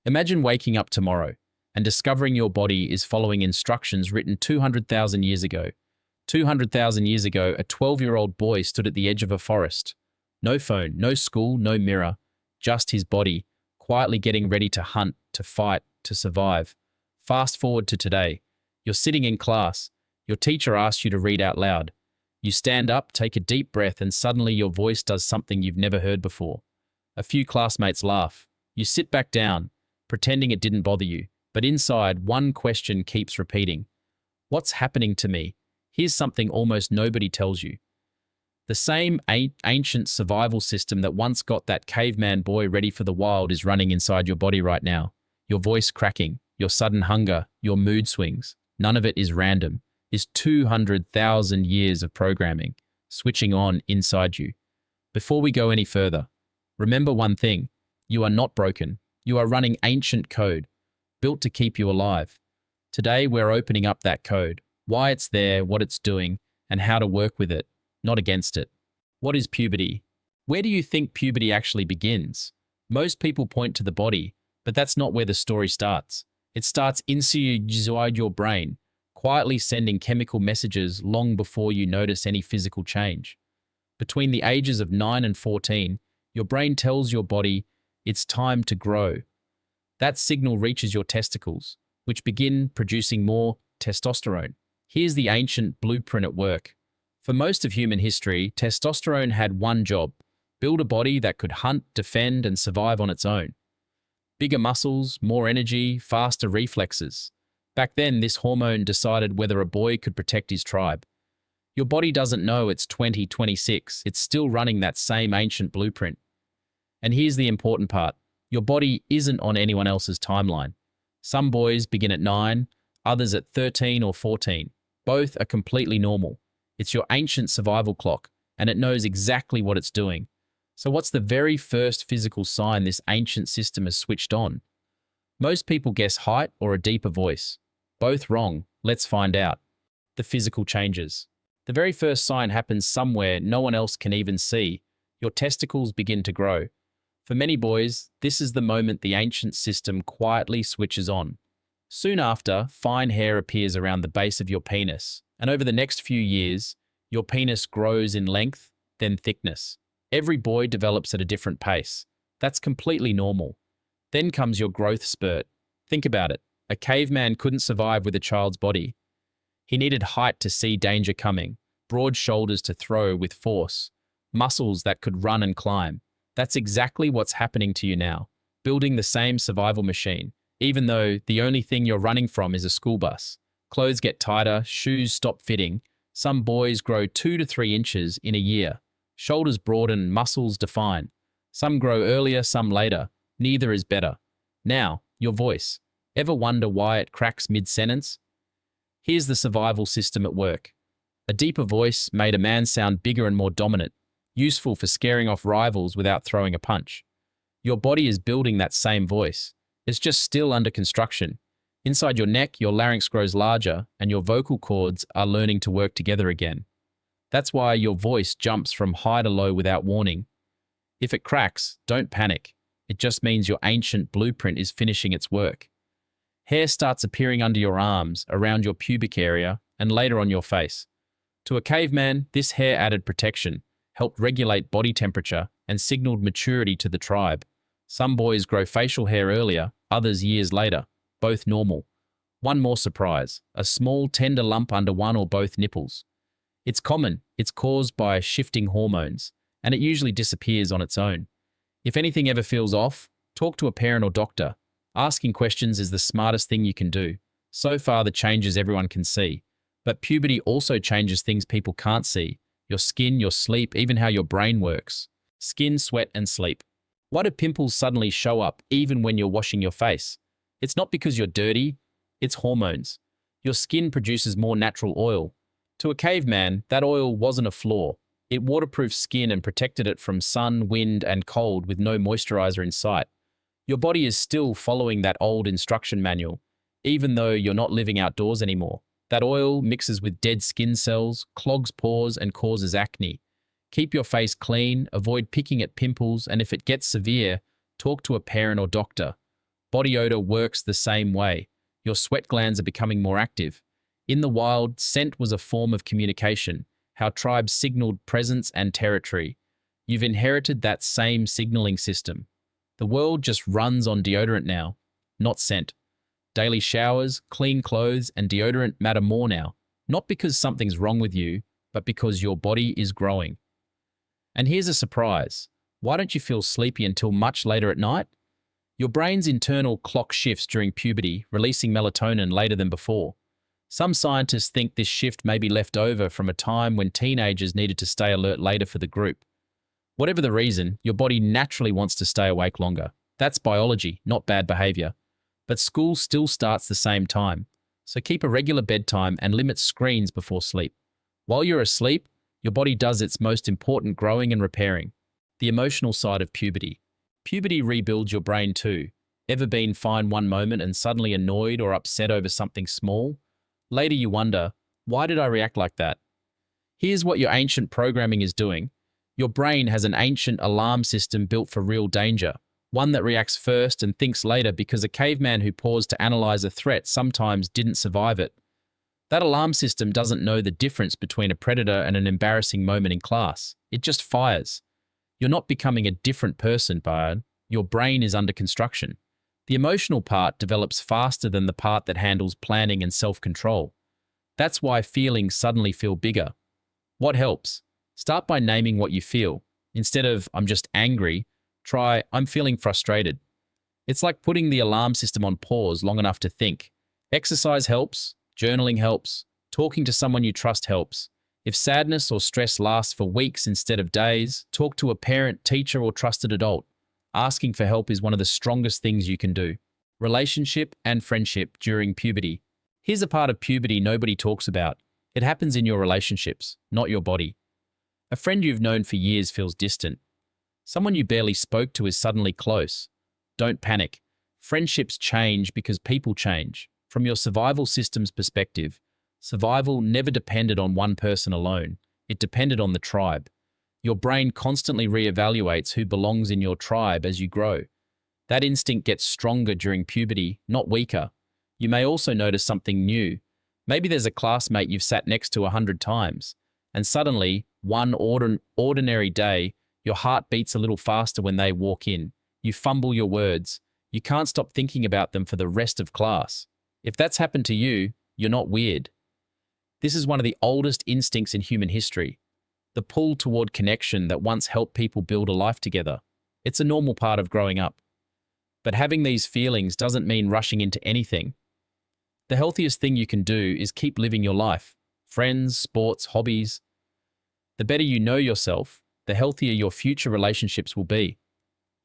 Imagine waking up tomorrow and discovering your body is following instructions written 200,000 years ago. 200,000 years ago, a 12-year-old boy stood at the edge of a forest. No phone, no school, no mirror, just his body, quietly getting ready to hunt, to fight, to survive. Fast forward to today. You're sitting in class. Your teacher asks you to read out loud. You stand up, take a deep breath, and suddenly your voice does something you've never heard before. A few classmates laugh. You sit back down, pretending it didn't bother you. But inside, one question keeps repeating. What's happening to me? Here's something almost nobody tells you. The same ancient survival system that once got that caveman boy ready for the wild is running inside your body right now. Your voice cracking, your sudden hunger, your mood swings. None of it is random. It's 200,000 years of programming, switching on inside you. Before we go any further, remember one thing. You are not broken. You are running ancient code, built to keep you alive. Today, we're opening up that code, why it's there, what it's doing, and how to work with it, not against it. What is puberty? Where do you think puberty actually begins? Most people point to the body, but that's not where the story starts. It starts inside your brain, quietly sending chemical messages long before you notice any physical change. Between the ages of 9 and 14, your brain tells your body it's time to grow. That signal reaches your testicles, which begin producing more testosterone. Here's the ancient blueprint at work. For most of human history, testosterone had one job: build a body that could hunt, defend, and survive on its own. Bigger muscles, more energy, faster reflexes. Back then, this hormone decided whether a boy could protect his tribe. Your body doesn't know it's 2026. It's still running that same ancient blueprint. And here's the important part. Your body isn't on anyone else's timeline. Some boys begin at 9, others at 13 or 14. Both are completely normal. It's your ancient survival clock, and it knows exactly what it's doing. So what's the very first physical sign this ancient system has switched on? Most people guess height or a deeper voice. Both wrong. Let's find out. The physical changes. The very first sign happens somewhere no one else can even see. Your testicles begin to grow. For many boys, this is the moment the ancient system quietly switches on. Soon after, fine hair appears around the base of your penis, and over the next few years, your penis grows in length, then thickness. Every boy develops at a different pace. That's completely normal. Then comes your growth spurt. Think about it. A caveman couldn't survive with a child's body. He needed height to see danger coming, broad shoulders to throw with force, muscles that could run and climb. That's exactly what's happening to you now, building the same survival machine, even though the only thing you're running from is a school bus. Clothes get tighter, shoes stop fitting. Some boys grow 2 to 3 inches in a year. Shoulders broaden, muscles define. Some grow earlier, some later. Neither is better. Now, your voice. Ever wonder why it cracks mid-sentence? Here's the survival system at work. A deeper voice made a man sound bigger and more dominant, useful for scaring off rivals without throwing a punch. Your body is building that same voice. It's just still under construction. Inside your neck, your larynx grows larger, and your vocal cords are learning to work together again. That's why your voice jumps from high to low without warning. If it cracks, don't panic. It just means your ancient blueprint is finishing its work. Hair starts appearing under your arms, around your pubic area, and later on your face. To a caveman, this hair added protection, helped regulate body temperature, and signaled maturity to the tribe. Some boys grow facial hair earlier, others years later, both normal. One more surprise, a small tender lump under one or both nipples. It's common, it's caused by shifting hormones, and it usually disappears on its own. If anything ever feels off, talk to a parent or doctor. Asking questions is the smartest thing you can do. So far, the changes everyone can see. But puberty also changes things people can't see. Your skin, your sleep, even how your brain works. Skin, sweat, and sleep. Why do pimples suddenly show up even when you're washing your face? It's not because you're dirty, it's hormones. Your skin produces more natural oil. To a caveman, that oil wasn't a flaw. It waterproofed skin and protected it from sun, wind, and cold with no moisturizer in sight. Your body is still following that old instruction manual, even though you're not living outdoors anymore. That oil mixes with dead skin cells, clogs pores, and causes acne. Keep your face clean, avoid picking at pimples, and if it gets severe, talk to a parent or doctor. Body odor works the same way. Your sweat glands are becoming more active. In the wild, scent was a form of communication, how tribes signaled presence and territory. You've inherited that same signaling system. The world just runs on deodorant now, not scent. Daily showers, clean clothes, and deodorant matter more now, not because something's wrong with you, but because your body is growing. And here's a surprise. Why don't you feel sleepy until much later at night? Your brain's internal clock shifts during puberty, releasing melatonin later than before. Some scientists think this shift may be left over from a time when teenagers needed to stay alert later for the group. Whatever the reason, your body naturally wants to stay awake longer. That's biology, not bad behavior. But school still starts the same time, so keep a regular bedtime and limit screens before sleep. While you're asleep, your body does its most important growing and repairing. The emotional side of puberty. Puberty rebuilds your brain too. Ever been fine one moment and suddenly annoyed or upset over something small? Later you wonder, why did I react like that? Here's what your ancient programming is doing. Your brain has an ancient alarm system built for real danger, one that reacts first and thinks later because a caveman who paused to analyze a threat sometimes didn't survive it. That alarm system doesn't know the difference between a predator and an embarrassing moment in class. It just fires. You're not becoming a different person, Bayard. Your brain is under construction. The emotional part develops faster than the part that handles planning and self-control. That's why feelings suddenly feel bigger. What helps? Start by naming what you feel. Instead of, I'm just angry, try, I'm feeling frustrated. It's like putting the alarm system on pause long enough to think. Exercise helps, journaling helps, talking to someone you trust helps. If sadness or stress lasts for weeks instead of days, talk to a parent, teacher, or trusted adult. Asking for help is one of the strongest things you can do. Relationship and friendship during puberty. Here's a part of puberty nobody talks about. It happens in your relationships, not your body. A friend you've known for years feels distant. Someone you barely spoke to is suddenly close. Don't panic. Friendships change because people change. From your survival system's perspective, survival never depended on one person alone. It depended on the tribe. Your brain constantly reevaluates who belongs in your tribe as you grow. That instinct gets stronger during puberty, not weaker. You may also notice something new. Maybe there's a classmate you've sat next to 100 times, and suddenly, one ordinary day, your heart beats a little faster when they walk in. You fumble your words. You can't stop thinking about them for the rest of class. If that's happened to you, you're not weird. This is one of the oldest instincts in human history. The pull toward connection that once helped people build a life together. It's a normal part of growing up. But having these feelings doesn't mean rushing into anything. The healthiest thing you can do is keep living your life. Friends, sports, hobbies. The better you know yourself, the healthier your future relationships will be.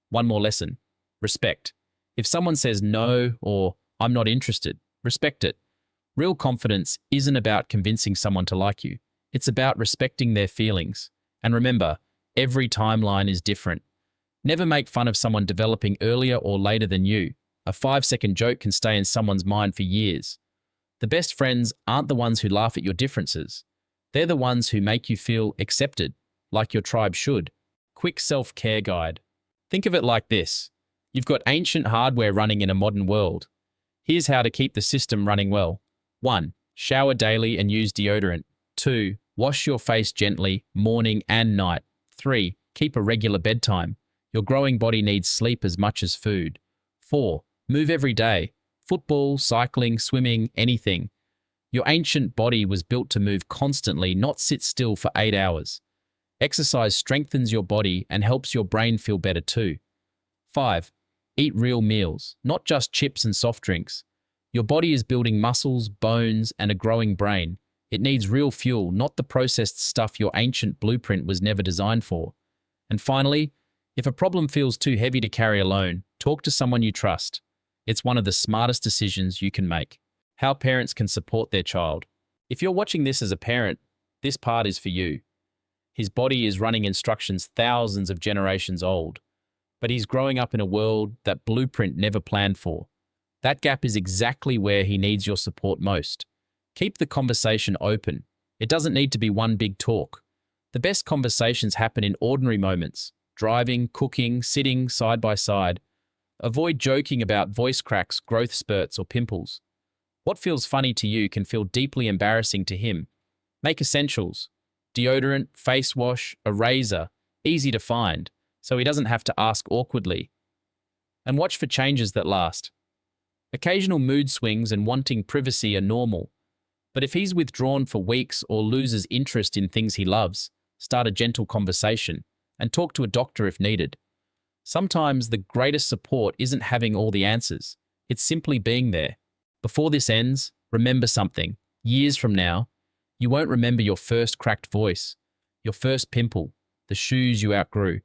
One more lesson. Respect. If someone says no or I'm not interested, respect it. Real confidence isn't about convincing someone to like you. It's about respecting their feelings. And remember, every timeline is different. Never make fun of someone developing earlier or later than you. A 5-second joke can stay in someone's mind for years. The best friends aren't the ones who laugh at your differences. They're the ones who make you feel accepted, like your tribe should. Quick self-care guide. Think of it like this. You've got ancient hardware running in a modern world. Here's how to keep the system running well. 1. Shower daily and use deodorant. 2. Wash your face gently, morning and night. 3. Keep a regular bedtime. Your growing body needs sleep as much as food. 4. Move every day. Football, cycling, swimming, anything. Your ancient body was built to move constantly, not sit still for 8 hours. Exercise strengthens your body and helps your brain feel better too. 5. Eat real meals, not just chips and soft drinks. Your body is building muscles, bones, and a growing brain. It needs real fuel, not the processed stuff your ancient blueprint was never designed for. And finally, if a problem feels too heavy to carry alone, talk to someone you trust. It's one of the smartest decisions you can make. How parents can support their child. If you're watching this as a parent, this part is for you. His body is running instructions thousands of generations old, but he's growing up in a world that blueprint never planned for. That gap is exactly where he needs your support most. Keep the conversation open. It doesn't need to be one big talk. The best conversations happen in ordinary moments. Driving, cooking, sitting side by side. Avoid joking about voice cracks, growth spurts, or pimples. What feels funny to you can feel deeply embarrassing to him. Make essentials: deodorant, face wash, a razor, easy to find, so he doesn't have to ask awkwardly. And watch for changes that last. Occasional mood swings and wanting privacy are normal, but if he's withdrawn for weeks or loses interest in things he loves, start a gentle conversation and talk to a doctor if needed. Sometimes the greatest support isn't having all the answers, it's simply being there. Before this ends, remember something. Years from now, you won't remember your first cracked voice, your first pimple, the shoes you outgrew.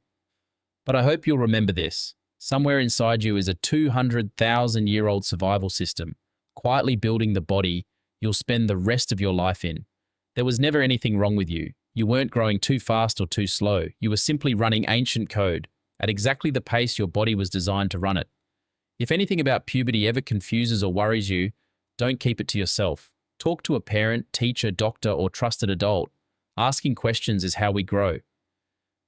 But I hope you'll remember this. Somewhere inside you is a 200,000-year-old survival system, quietly building the body you'll spend the rest of your life in. There was never anything wrong with you. You weren't growing too fast or too slow. You were simply running ancient code at exactly the pace your body was designed to run it. If anything about puberty ever confuses or worries you, don't keep it to yourself. Talk to a parent, teacher, doctor, or trusted adult. Asking questions is how we grow.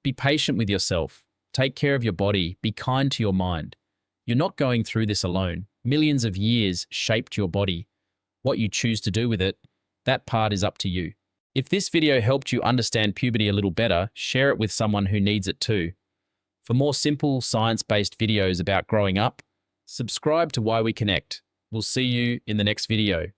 Be patient with yourself. Take care of your body. Be kind to your mind. You're not going through this alone. Millions of years shaped your body. What you choose to do with it, that part is up to you. If this video helped you understand puberty a little better, share it with someone who needs it too. For more simple, science-based videos about growing up, subscribe to Why We Connect. We'll see you in the next video.